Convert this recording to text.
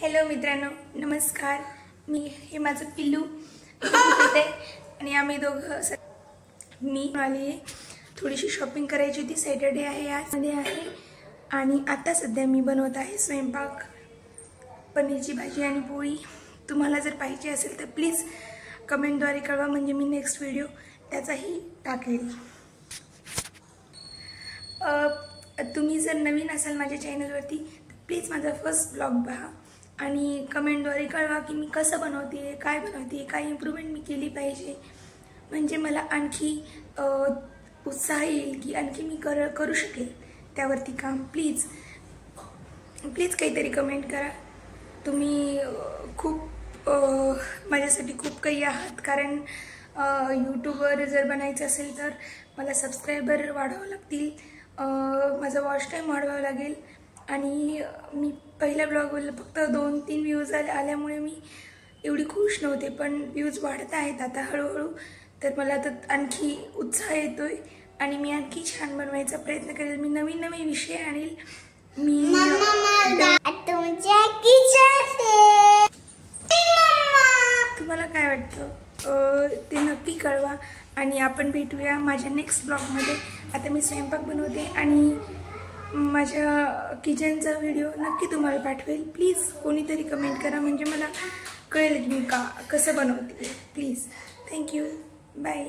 Hello मित्रांनो, नमस्कार. हे माझं पिल्लू आहे आणि आम्ही दोघं मी आली थोडीशी शॉपिंग करायची होती. सॅटर्डे आहे, आजमध्ये आहे आणि आता सध्या मी बनवत आहे स्वयंपाक, पनीरची भाजी आणि पोळी. तुम्हाला जर पाहिजे असेल तर प्लीज कमेंटद्वारे कळवा, म्हणजे मी नेक्स्ट व्हिडिओ त्याचाही टाकेल. तुम्ही जर नवीन असाल माझ्या चॅनलवरती तर प्लीज माझा फर्स्ट ब्लॉग पहा आणि कमेंटद्वारे कळवा की मी कसं बनवते, काय बनवते, काय इम्प्रूव्हमेंट मी केली पाहिजे, म्हणजे मला आणखी उत्साह येईल की आणखी मी करू शकेल त्यावरती काम. प्लीज काहीतरी कमेंट करा. तुम्ही खूप माझ्यासाठी खूप काही आहात, कारण यूट्यूबवर जर बनायचं असेल तर मला सबस्क्रायबर वाढवावं लागतील, माझा वॉच टाईम वाढवावा लागेल. आणि मी पहिल्या ब्लॉगवर फक्त 2-3 व्ह्यूज आल्यामुळे मी एवढी खुश नव्हते, पण व्ह्यूज वाढत आहेत आता हळूहळू. तर मला तर आणखी उत्साह येतोय आणि मी आणखी छान बनवायचा प्रयत्न करेल. मी नवीन विषय आणेल. मी तुम्हाला काय वाटतं ते नक्की कळवा आणि आपण भेटूया माझ्या नेक्स्ट ब्लॉगमध्ये. आता मी स्वयंपाक बनवते आणि माझ्या किचनचा व्हिडिओ नक्की तुम्हाला पाठवेल. प्लीज कोणीतरी कमेंट करा, म्हणजे मला कळेल की मी कसं बनवते. प्लीज. थँक्यू. बाय.